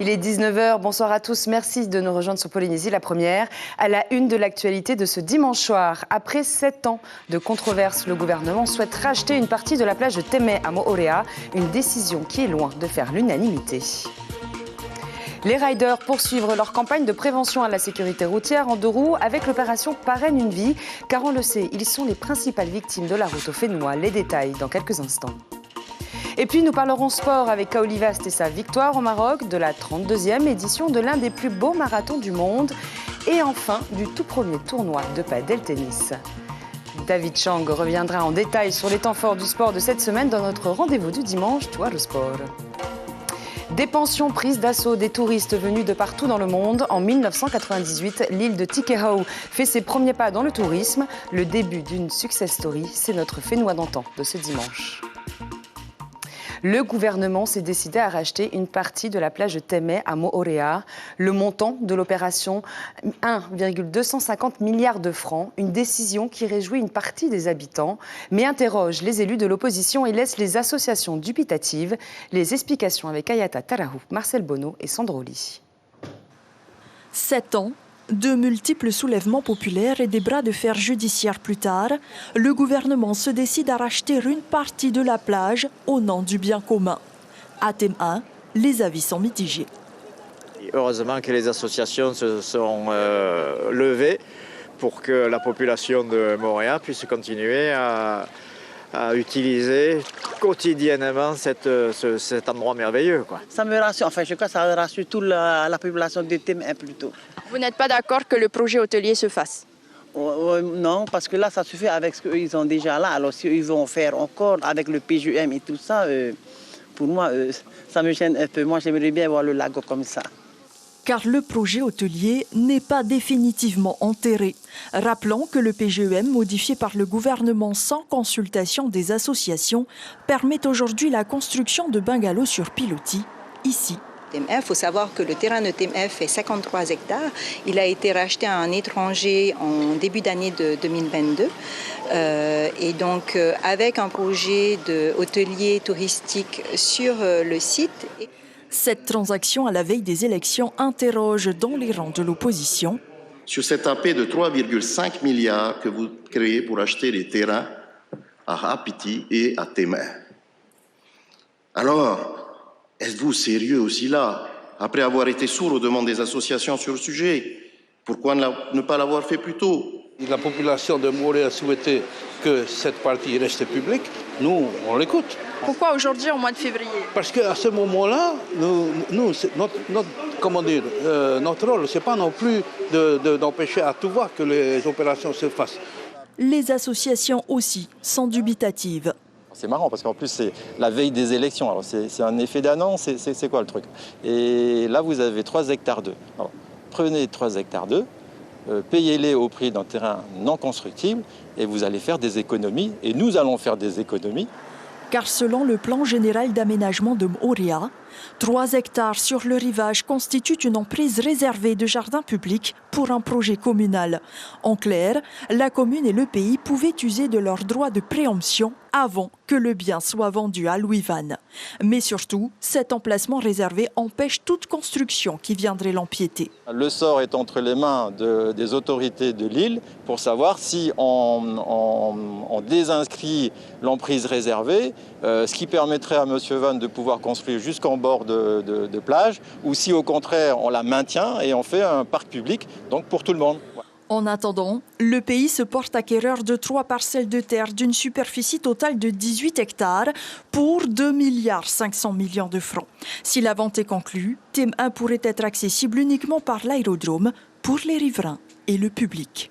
Il est 19h, bonsoir à tous, merci de nous rejoindre sur Polynésie, la première. À la une de l'actualité de ce dimanche soir, après 7 ans de controverse, le gouvernement souhaite racheter une partie de la plage de Temeh à Moorea, une décision qui est loin de faire l'unanimité. Les riders poursuivent leur campagne de prévention à la sécurité routière en 2 roues avec l'opération Parraine une vie, car on le sait, ils sont les principales victimes de la route au Fénois. Les détails dans quelques instants. Et puis nous parlerons sport avec Kaoli Vast et sa victoire au Maroc de la 32e édition de l'un des plus beaux marathons du monde. Et enfin, du tout premier tournoi de padel tennis. David Chang reviendra en détail sur les temps forts du sport de cette semaine dans notre rendez-vous du dimanche, Toi le sport. Des pensions prises d'assaut des touristes venus de partout dans le monde. En 1998, l'île de Tikehau fait ses premiers pas dans le tourisme. Le début d'une success story, c'est notre Fénois d'antan de ce dimanche. Le gouvernement s'est décidé à racheter une partie de la plage de Temeh à Moorea. Le montant de l'opération, 1,250 milliards de francs. Une décision qui réjouit une partie des habitants, mais interroge les élus de l'opposition et laisse les associations dubitatives. Les explications avec Ayata Tarahou, Marcel Bonneau et Sandro Ly. 7 ans. De multiples soulèvements populaires et des bras de fer judiciaires plus tard, le gouvernement se décide à racheter une partie de la plage au nom du bien commun. À Temeh, les avis sont mitigés. Heureusement que les associations se sont levées pour que la population de Moorea puisse continuer à utiliser quotidiennement cet endroit merveilleux, quoi. Ça me rassure, enfin je crois que ça rassure toute la population de Temeh plutôt. Vous n'êtes pas d'accord que le projet hôtelier se fasse? Non, parce que là ça suffit avec ce qu'ils ont déjà là. Alors s'ils vont faire encore avec le PGM et tout ça, pour moi ça me gêne un peu. Moi j'aimerais bien voir le lago comme ça. Car le projet hôtelier n'est pas définitivement enterré. Rappelons que le PGEM, modifié par le gouvernement sans consultation des associations, permet aujourd'hui la construction de bungalows sur pilotis, ici. Il faut savoir que le terrain de Temeh fait 53 hectares. Il a été racheté à un étranger en début d'année de 2022. Et donc, avec un projet de hôtelier touristique sur le site. Cette transaction à la veille des élections interroge dans les rangs de l'opposition. Sur cet AP de 3,5 milliards que vous créez pour acheter les terrains à Apiti et à Temeh. Alors, êtes-vous sérieux aussi là? Après avoir été sourd aux demandes des associations sur le sujet, pourquoi ne pas l'avoir fait plus tôt? La population de Moorea a souhaité que cette partie reste publique. Nous, on l'écoute. Pourquoi aujourd'hui, au mois de février? Parce qu'à ce moment-là, notre rôle, ce n'est pas non plus d'empêcher à tout va que les opérations se fassent. Les associations aussi sont dubitatives. C'est marrant parce qu'en plus, c'est la veille des élections. Alors c'est un effet d'annonce, c'est quoi le truc? Et là, vous avez 3 hectares d'eux. Prenez 3 hectares d'eux, payez-les au prix d'un terrain non constructible et vous allez faire des économies. Et nous allons faire des économies. Car selon le plan général d'aménagement de Moorea, 3 hectares sur le rivage constituent une emprise réservée de jardin public pour un projet communal. En clair, la commune et le pays pouvaient user de leurs droits de préemption avant que le bien soit vendu à Louis Van. Mais surtout, cet emplacement réservé empêche toute construction qui viendrait l'empiéter. Le sort est entre les mains des autorités de l'île pour savoir si on désinscrit l'emprise réservée, ce qui permettrait à M. Van de pouvoir construire jusqu'en bord de plage, ou si au contraire on la maintient et on fait un parc public, donc pour tout le monde. En attendant, le pays se porte acquéreur de 3 parcelles de terre d'une superficie totale de 18 hectares pour 2,5 milliards de francs. Si la vente est conclue, Temeh pourrait être accessible uniquement par l'aérodrome pour les riverains et le public.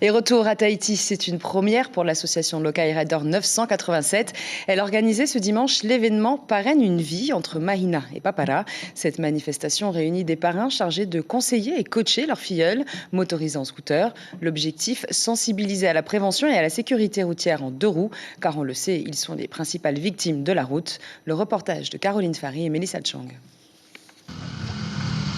Et retour à Tahiti, c'est une première pour l'association Lokai Rider 987. Elle organisait ce dimanche l'événement Parraine une vie entre Mahina et Papara. Cette manifestation réunit des parrains chargés de conseiller et coacher leurs filleuls motorisés en scooter. L'objectif, sensibiliser à la prévention et à la sécurité routière en 2 roues, car on le sait, ils sont les principales victimes de la route. Le reportage de Caroline Fary et Mélissa Chang.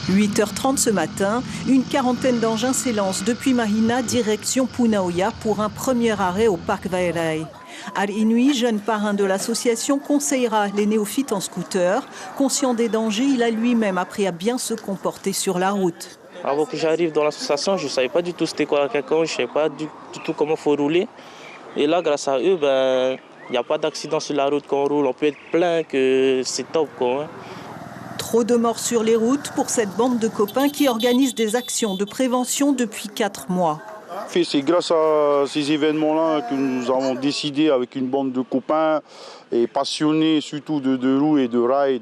8h30 ce matin, une quarantaine d'engins s'élancent depuis Mahina direction Punaoya pour un premier arrêt au parc Vaerai. Ar Inui, jeune parrain de l'association, conseillera les néophytes en scooter. Conscient des dangers, il a lui-même appris à bien se comporter sur la route. Avant que j'arrive dans l'association, je ne savais pas du tout c'était quoi quelqu'un, je ne savais pas du tout comment il faut rouler. Et là, grâce à eux, il n'y a pas d'accident sur la route quand on roule. On peut être plein, que c'est top, quoi. Trop de morts sur les routes pour cette bande de copains qui organise des actions de prévention depuis 4 mois. C'est grâce à ces événements-là que nous avons décidé avec une bande de copains et passionnés surtout de roues et de rails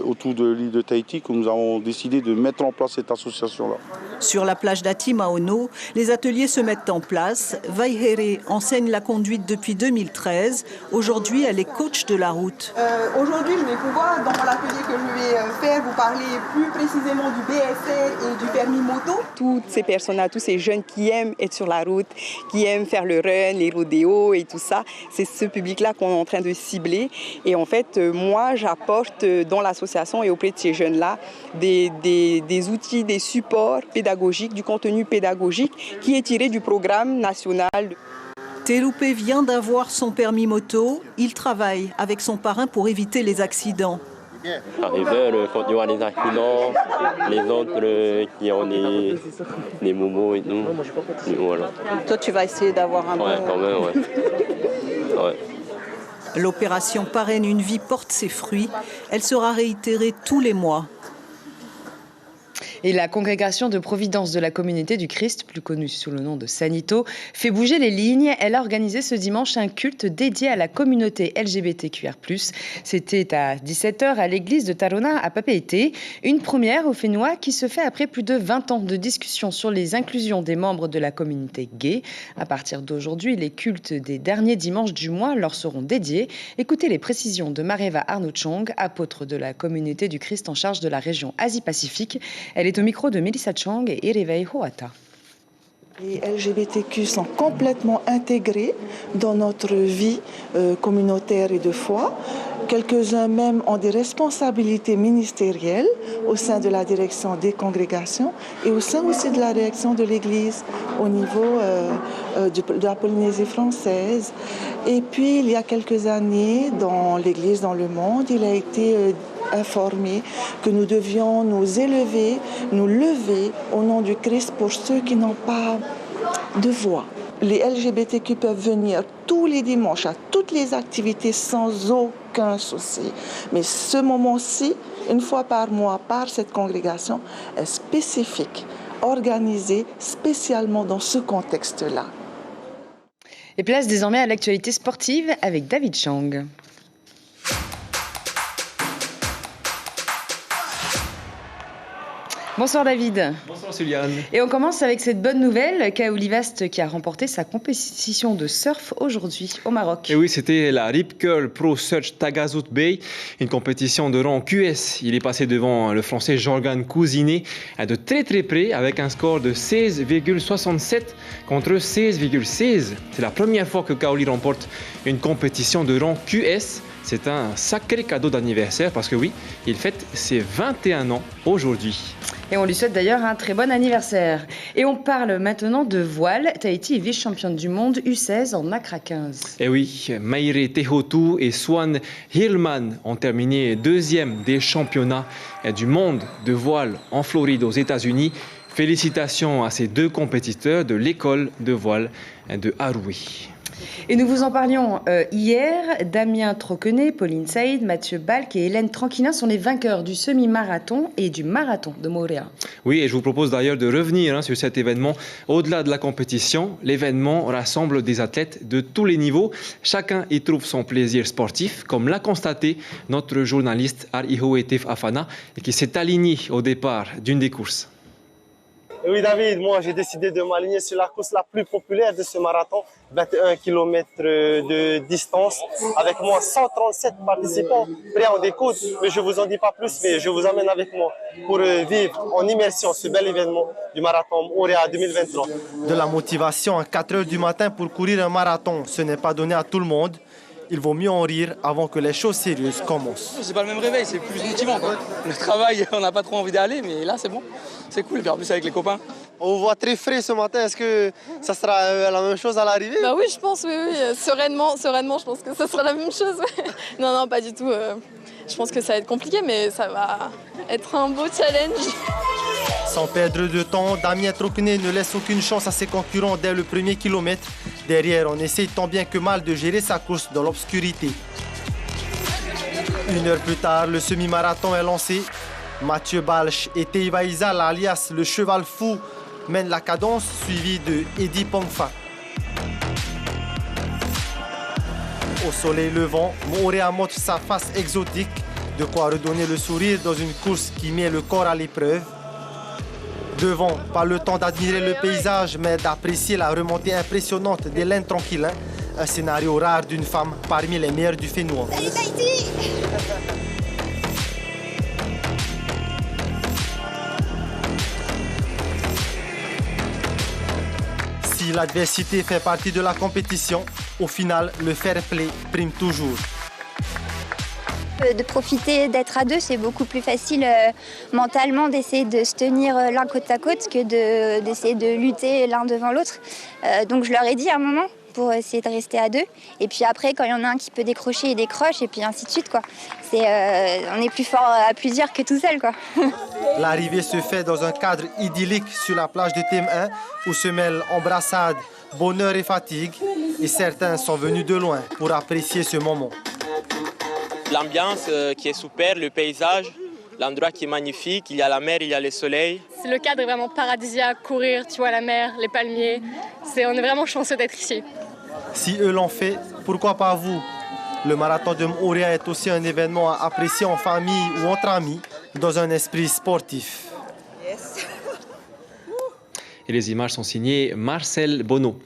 autour de l'île de Tahiti que nous avons décidé de mettre en place cette association-là. Sur la plage d'Ati Maono, les ateliers se mettent en place. Vaihere enseigne la conduite depuis 2013. Aujourd'hui, elle est coach de la route. Aujourd'hui, je vais pouvoir, dans l'atelier que je vais faire, vous parler plus précisément du BSR et du permis moto. Toutes ces personnes-là, tous ces jeunes qui aiment être sur la route, qui aiment faire le run, les rodéos et tout ça, c'est ce public-là qu'on est en train de cibler. Et en fait, moi, j'apporte dans l'association et auprès de ces jeunes-là des outils, des supports pédagogiques, du contenu pédagogique qui est tiré du programme national. Terupe vient d'avoir son permis moto. Il travaille avec son parrain pour éviter les accidents. Arriver, quand il y aura des accidents, les autres qui ont des momos et tout. Et voilà. Toi, tu vas essayer d'avoir un bon... quand même, ouais. L'opération Parraine une vie porte ses fruits. Elle sera réitérée tous les mois. Et la congrégation de Providence de la Communauté du Christ, plus connue sous le nom de Sanito, fait bouger les lignes. Elle a organisé ce dimanche un culte dédié à la communauté LGBTQR+. C'était à 17h à l'église de Tarona à Papeete. Une première au Fénois qui se fait après plus de 20 ans de discussions sur les inclusions des membres de la communauté gay. À partir d'aujourd'hui, les cultes des derniers dimanches du mois leur seront dédiés. Écoutez les précisions de Mareva Arnochong, apôtre de la Communauté du Christ en charge de la région Asie-Pacifique. Elle est au micro de Melissa Chang et Irevei Hoata. Les LGBTQ sont complètement intégrés dans notre vie communautaire et de foi. Quelques-uns même ont des responsabilités ministérielles au sein de la direction des congrégations et au sein aussi de la direction de l'Église au niveau de la Polynésie française. Et puis, il y a quelques années, dans l'Église dans le monde, il a été informé que nous devions nous élever, nous lever au nom du Christ pour ceux qui n'ont pas de voix. Les LGBTQ peuvent venir tous les dimanches à toutes les activités sans aucun souci. Mais ce moment-ci, une fois par mois, par cette congrégation, est spécifique, organisé spécialement dans ce contexte-là. Et place désormais à l'actualité sportive avec David Chang. Bonsoir David. Bonsoir Suliane. Et on commence avec cette bonne nouvelle, Kaouli Vast qui a remporté sa compétition de surf aujourd'hui au Maroc. Et oui, c'était la Rip Curl Pro Search Tagazout Bay, une compétition de rang QS. Il est passé devant le Français Jorgan Cousinet de très près avec un score de 16,67 contre 16,16. C'est la première fois que Kaouli remporte une compétition de rang QS. C'est un sacré cadeau d'anniversaire parce que oui, il fête ses 21 ans aujourd'hui. Et on lui souhaite d'ailleurs un très bon anniversaire. Et on parle maintenant de voile. Tahiti est vice-championne du monde U16 en Accra 15. Et oui, Maire Tehotu et Swan Hillman ont terminé deuxième des championnats du monde de voile en Floride aux États-Unis. Félicitations à ces deux compétiteurs de l'école de voile de Haroui. Et nous vous en parlions hier. Damien Troquenet, Pauline Saïd, Mathieu Balk et Hélène Tranquillin sont les vainqueurs du semi-marathon et du marathon de Moorea. Oui, et je vous propose d'ailleurs de revenir sur cet événement. Au-delà de la compétition, l'événement rassemble des athlètes de tous les niveaux. Chacun y trouve son plaisir sportif, comme l'a constaté notre journaliste Arihoetif Afana, qui s'est aligné au départ d'une des courses. Oui David, moi j'ai décidé de m'aligner sur la course la plus populaire de ce marathon, 21 km de distance. Avec moi 137 participants prêts en découte, mais je vous en dis pas plus, mais je vous amène avec moi pour vivre en immersion ce bel événement du marathon Moorea 2023. De la motivation à 4 h du matin pour courir un marathon, ce n'est pas donné à tout le monde. Il vaut mieux en rire avant que les choses sérieuses commencent. C'est pas le même réveil, c'est plus motivant quoi. Le travail, on n'a pas trop envie d'aller, mais là c'est bon. C'est cool, et puis en plus avec les copains, On vous voit très frais ce matin. Est-ce que ça sera la même chose à l'arrivée? Bah oui, je pense, oui. Sereinement, je pense que ça sera la même chose. Non, pas du tout. Je pense que ça va être compliqué, mais ça va être un beau challenge. Sans perdre de temps, Damien Trocné ne laisse aucune chance à ses concurrents dès le premier kilomètre. Derrière, on essaye tant bien que mal de gérer sa course dans l'obscurité. 1 heure plus tard, le semi-marathon est lancé. Mathieu Balch et Teiva Izal, alias le cheval fou, mènent la cadence, suivi de Eddy Pongfa. Au soleil levant, Moorea montre sa face exotique, de quoi redonner le sourire dans une course qui met le corps à l'épreuve. Devant, pas le temps d'admirer le paysage, mais d'apprécier la remontée impressionnante d'Hélène Tranquillin, un scénario rare d'une femme parmi les meilleures du Fénois. Si l'adversité fait partie de la compétition, au final, le fair play prime toujours. De profiter d'être à deux, c'est beaucoup plus facile mentalement d'essayer de se tenir l'un côte à côte que d'essayer de lutter l'un devant l'autre. Donc je leur ai dit à un moment pour essayer de rester à deux. Et puis après, quand il y en a un qui peut décrocher, il décroche et puis ainsi de suite, quoi. On est plus fort à plusieurs que tout seul, quoi. L'arrivée se fait dans un cadre idyllique sur la plage de Thème 1 où se mêlent embrassades, bonheur et fatigue. Et certains sont venus de loin pour apprécier ce moment. L'ambiance qui est super, le paysage, l'endroit qui est magnifique, il y a la mer, il y a le soleil. Le cadre est vraiment paradisiaque, courir, tu vois la mer, les palmiers. On est vraiment chanceux d'être ici. Si eux l'ont fait, pourquoi pas vous? Le marathon de Moorea est aussi un événement à apprécier en famille ou entre amis, dans un esprit sportif. Et les images sont signées Marcel Bonneau.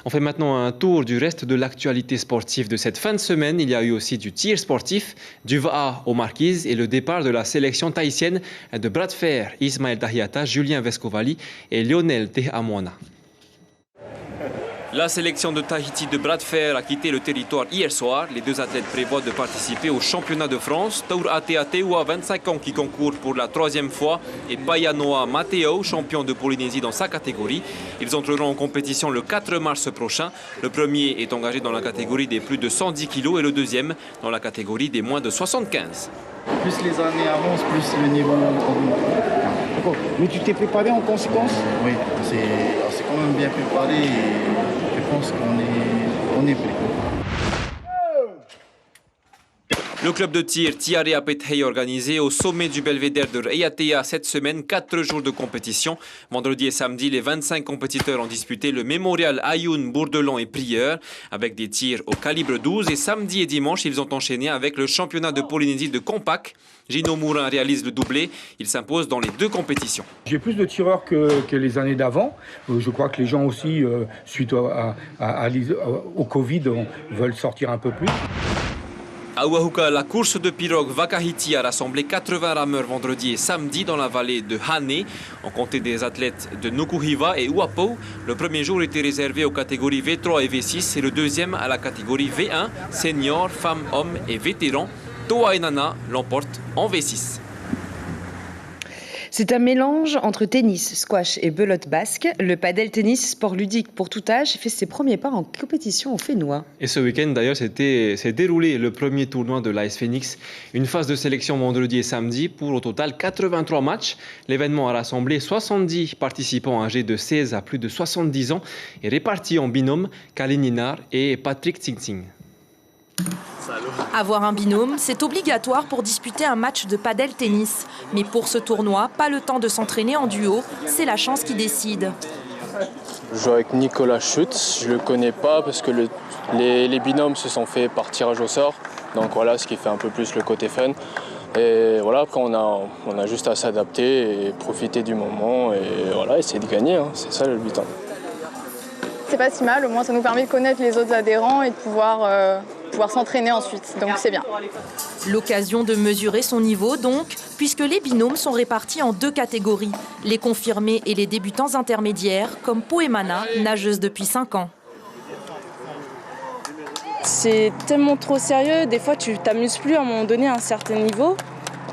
On fait maintenant un tour du reste de l'actualité sportive de cette fin de semaine. Il y a eu aussi du tir sportif, du VA aux Marquises et le départ de la sélection tahitienne de bras de fer, Ismaël Tahiata, Julien Vescovali et Lionel Tehamona. La sélection de Tahiti de bras de fer a quitté le territoire hier soir. Les deux athlètes prévoient de participer au championnat de France. Taur Ateateua, 25 ans, qui concourt pour la 3e fois, et Payanoa Mateo, champion de Polynésie dans sa catégorie. Ils entreront en compétition le 4 mars prochain. Le premier est engagé dans la catégorie des plus de 110 kg et le deuxième dans la catégorie des moins de 75. Plus les années avancent, plus le niveau augmente. D'accord. Mais tu t'es préparé en conséquence? Oui, c'est quand même bien préparé et je pense qu'on est prêt. Le club de tir Tiare Pethei organisé au sommet du belvédère de Reiatea cette semaine, 4 jours de compétition. Vendredi et samedi, les 25 compétiteurs ont disputé le mémorial Ayoun, Bourdelon et Prieur avec des tirs au calibre 12. Et samedi et dimanche, ils ont enchaîné avec le championnat de Polynésie de Compact. Gino Mourin réalise le doublé. Il s'impose dans les 2 compétitions. J'ai plus de tireurs que les années d'avant. Je crois que les gens aussi, suite au Covid, veulent sortir un peu plus. À Oahuka, la course de pirogue Vakahiti a rassemblé 80 rameurs vendredi et samedi dans la vallée de Hane. On comptait des athlètes de Nukuhiva et Uapo. Le premier jour était réservé aux catégories V3 et V6 et le deuxième à la catégorie V1, senior, femmes, hommes et vétérans. Toa Enana l'emporte en V6. C'est un mélange entre tennis, squash et belote basque. Le padel tennis, sport ludique pour tout âge, fait ses premiers pas en compétition au Fénois. Et ce week-end d'ailleurs s'est déroulé le premier tournoi de l'AS Phoenix. Une phase de sélection vendredi et samedi pour au total 83 matchs. L'événement a rassemblé 70 participants âgés de 16 à plus de 70 ans et répartis en binôme Kalininar et Patrick Tsing. Avoir un binôme, c'est obligatoire pour disputer un match de padel tennis. Mais pour ce tournoi, pas le temps de s'entraîner en duo, c'est la chance qui décide. Je joue avec Nicolas Schutz, je ne le connais pas parce que les binômes se sont faits par tirage au sort. Donc voilà, ce qui fait un peu plus le côté fun. Et voilà, après on a juste à s'adapter et profiter du moment et voilà, essayer de gagner, hein. C'est ça le but. Hein. C'est pas si mal, au moins ça nous permet de connaître les autres adhérents et de pouvoir s'entraîner ensuite, donc c'est bien. L'occasion de mesurer son niveau donc, puisque les binômes sont répartis en 2 catégories, les confirmés et les débutants intermédiaires, comme Poemana, nageuse depuis 5 ans. C'est tellement trop sérieux, des fois tu t'amuses plus à un moment donné à un certain niveau,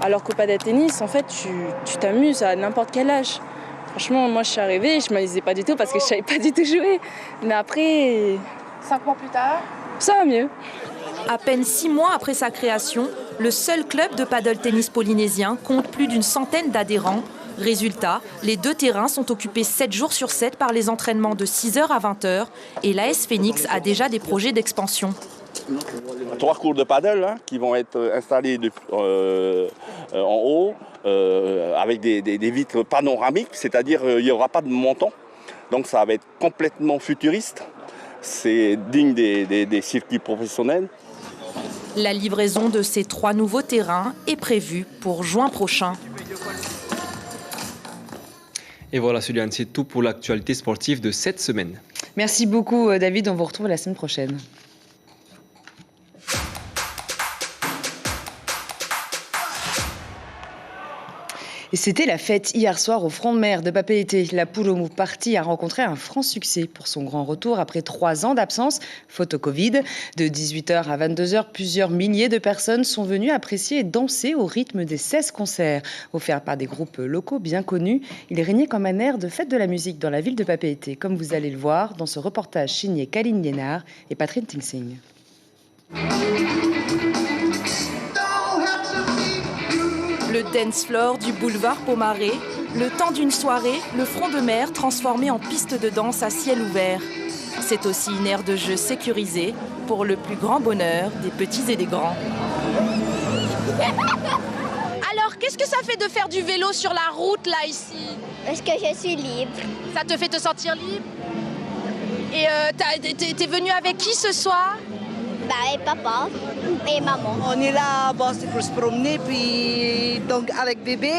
alors qu'au padel tennis, en fait, tu t'amuses à n'importe quel âge. Franchement, moi je suis arrivée, je ne m'amusais pas du tout parce que je ne savais pas du tout jouer. Mais après, 5 mois plus tard, ça va mieux. À peine 6 mois après sa création, le seul club de paddle-tennis polynésien compte plus d'une centaine d'adhérents. Résultat, les 2 terrains sont occupés 7 jours sur 7 par les entraînements de 6h à 20h et l'AS Phoenix a déjà des projets d'expansion. 3 cours de paddle qui vont être installés en haut avec des vitres panoramiques, c'est-à-dire il n'y aura pas de montant. Donc ça va être complètement futuriste. C'est digne des circuits professionnels. La livraison de ces 3 nouveaux terrains est prévue pour juin prochain. Et voilà, Juliane, c'est tout pour l'actualité sportive de cette semaine. Merci beaucoup, David. On vous retrouve la semaine prochaine. Et c'était la fête hier soir au front de mer de Papeete. La poule au mou partie a rencontré un franc succès pour son grand retour après 3 ans d'absence, faute au Covid. De 18h à 22h, plusieurs milliers de personnes sont venues apprécier et danser au rythme des 16 concerts. Offerts par des groupes locaux bien connus, il régnait comme un air de fête de la musique dans la ville de Papeete, comme vous allez le voir dans ce reportage signé Kaline Liénard et Patrick Tingsing. Le dance floor du boulevard Pomaré, le temps d'une soirée, le front de mer transformé en piste de danse à ciel ouvert. C'est aussi une aire de jeu sécurisée pour le plus grand bonheur des petits et des grands. Alors, qu'est-ce que ça fait de faire du vélo sur la route, là, ici? Parce que je suis libre. Ça te fait te sentir libre? Et t'es venu avec qui ce soir? Bah, et papa et maman. On est là pour se promener, puis donc avec bébé.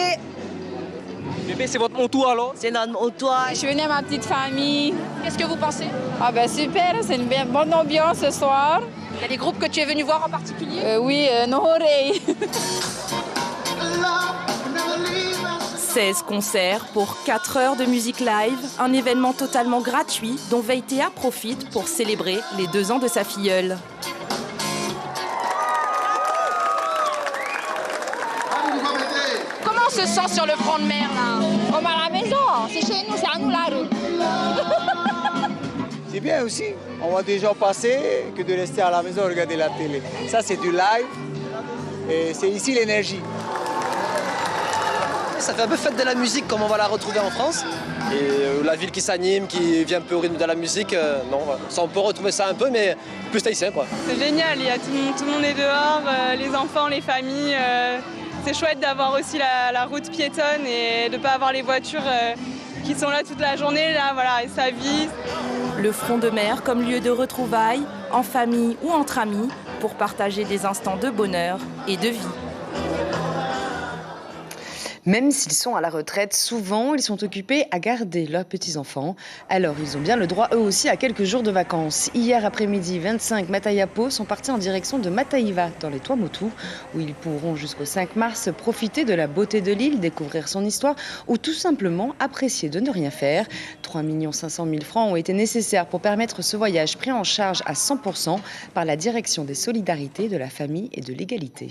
Bébé, c'est votre moto alors? C'est notre moto. Je suis venue à ma petite famille. Qu'est-ce que vous pensez? Ah ben super, c'est une bonne ambiance ce soir. Il y a des groupes que tu es venu voir en particulier? Oui, Nohorei. 16 concerts pour 4 heures de musique live, un événement totalement gratuit dont Veitea profite pour célébrer les 2 ans de sa filleule. Comment on se sent sur le front de mer là? Comme à la maison, c'est chez nous, c'est à nous la route. C'est bien aussi, on voit des gens passer que de rester à la maison regarder la télé. Ça c'est du live et c'est ici l'énergie. Ça fait un peu fête de la musique comme on va la retrouver en France. Et la ville qui s'anime, qui vient un peu au rythme de la musique, non, ça, on peut retrouver ça un peu, mais plus tahitien quoi. C'est génial, il y a tout le monde est dehors, les enfants, les familles. C'est chouette d'avoir aussi la route piétonne et de ne pas avoir les voitures qui sont là toute la journée, là, voilà, et ça vit. Le front de mer comme lieu de retrouvailles, en famille ou entre amis, pour partager des instants de bonheur et de vie. Même s'ils sont à la retraite, souvent ils sont occupés à garder leurs petits-enfants. Alors ils ont bien le droit eux aussi à quelques jours de vacances. Hier après-midi, 25 Matayapo sont partis en direction de Mataiva dans les Tuamotu, où ils pourront jusqu'au 5 mars profiter de la beauté de l'île, découvrir son histoire ou tout simplement apprécier de ne rien faire. 3 500 000 francs ont été nécessaires pour permettre ce voyage pris en charge à 100% par la Direction des Solidarités, de la Famille et de l'Égalité.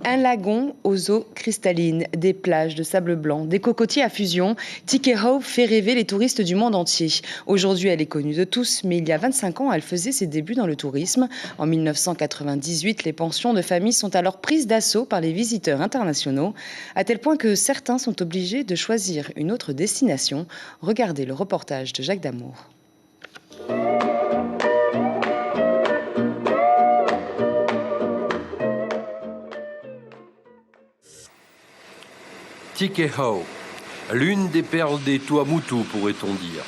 Un lagon aux eaux cristallines, des plages de sable blanc, des cocotiers à fusion, Tikehau fait rêver les touristes du monde entier. Aujourd'hui, elle est connue de tous, mais il y a 25 ans, elle faisait ses débuts dans le tourisme. En 1998, les pensions de famille sont alors prises d'assaut par les visiteurs internationaux, à tel point que certains sont obligés de choisir une autre destination. Regardez le reportage de Jacques Damour. Tikehau, l'une des perles des Tuamotu, pourrait-on dire.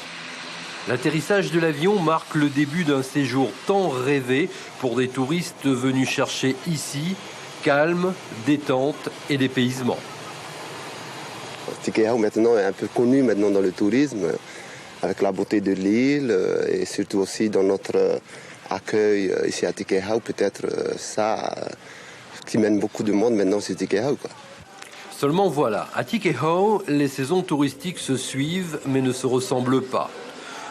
L'atterrissage de l'avion marque le début d'un séjour tant rêvé pour des touristes venus chercher ici calme, détente et dépaysement. Tikehau maintenant est un peu connu maintenant dans le tourisme, avec la beauté de l'île et surtout aussi dans notre accueil ici à Tikehau. Peut-être ça qui mène beaucoup de monde maintenant sur Tikehau, quoi. Seulement voilà, à Tikehau, les saisons touristiques se suivent mais ne se ressemblent pas.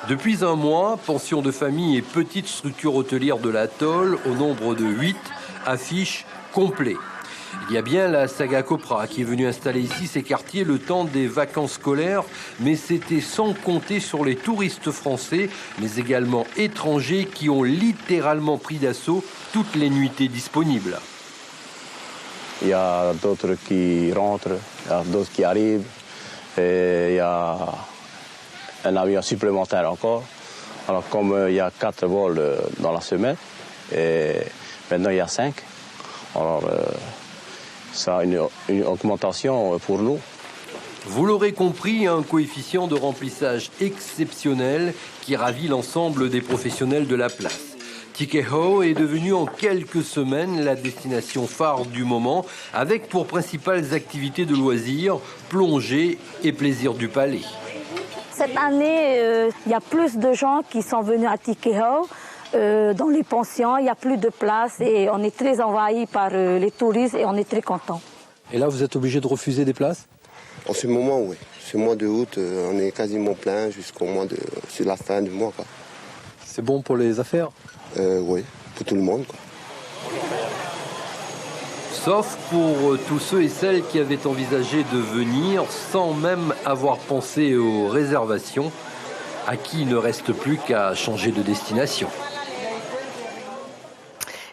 Depuis un mois, pensions de famille et petites structures hôtelières de l'atoll, au nombre de 8, affichent complet. Il y a bien la saga Copra qui est venue installer ici ses quartiers le temps des vacances scolaires, mais c'était sans compter sur les touristes français, mais également étrangers qui ont littéralement pris d'assaut toutes les nuitées disponibles. Il y a d'autres qui rentrent, il y a d'autres qui arrivent, et il y a un avion supplémentaire encore. Alors comme il y a 4 vols dans la semaine, et maintenant il y a 5, alors ça a une augmentation pour nous. Vous l'aurez compris, un coefficient de remplissage exceptionnel qui ravit l'ensemble des professionnels de la place. Tikehau est devenu en quelques semaines la destination phare du moment, avec pour principales activités de loisirs, plongée et plaisir du palais. Cette année, il y a plus de gens qui sont venus à Tikehau. Dans les pensions, il n'y a plus de place et on est très envahi par les touristes et on est très contents. Et là, vous êtes obligé de refuser des places? En ce moment, oui. Ce mois de août, on est quasiment plein jusqu'au mois sur la fin du mois. Quoi. C'est bon pour les affaires? Oui, pour tout le monde. Quoi. Sauf pour tous ceux et celles qui avaient envisagé de venir sans même avoir pensé aux réservations, à qui il ne reste plus qu'à changer de destination.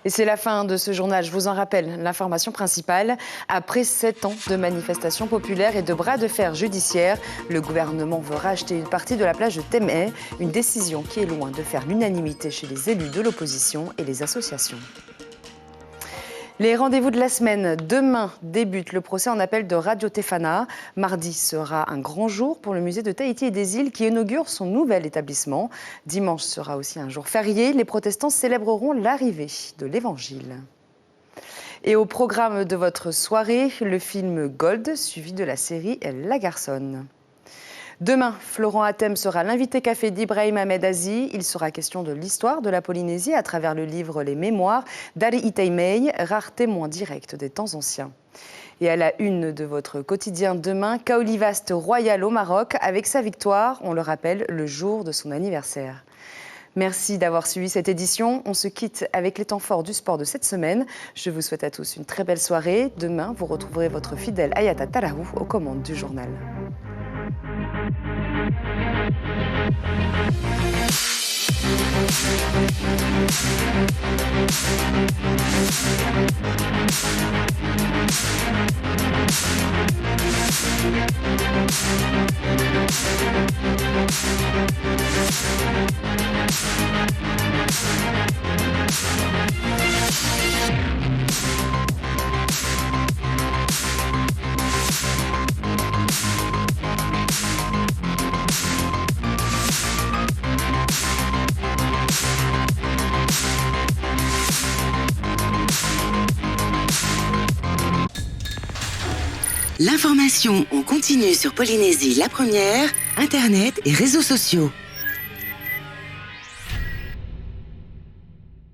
Et c'est la fin de ce journal. Je vous en rappelle l'information principale. Après 7 ans de manifestations populaires et de bras de fer judiciaires, le gouvernement veut racheter une partie de la plage de Temeh, une décision qui est loin de faire l'unanimité chez les élus de l'opposition et les associations. Les rendez-vous de la semaine. Demain débute le procès en appel de Radio Tefana. Mardi sera un grand jour pour le musée de Tahiti et des îles qui inaugure son nouvel établissement. Dimanche sera aussi un jour férié. Les protestants célébreront l'arrivée de l'Évangile. Et au programme de votre soirée, le film Gold, suivi de la série La Garçonne. Demain, Florent Hatem sera l'invité café d'Ibrahim Ahmed Aziz. Il sera question de l'histoire de la Polynésie à travers le livre Les Mémoires d'Ali Itaimei, rare témoin direct des temps anciens. Et à la une de votre quotidien demain, Kaolivast royal au Maroc avec sa victoire, on le rappelle, le jour de son anniversaire. Merci d'avoir suivi cette édition. On se quitte avec les temps forts du sport de cette semaine. Je vous souhaite à tous une très belle soirée. Demain, vous retrouverez votre fidèle Ayata Talahou aux commandes du journal. L'information en continu sur Polynésie la première, Internet et réseaux sociaux.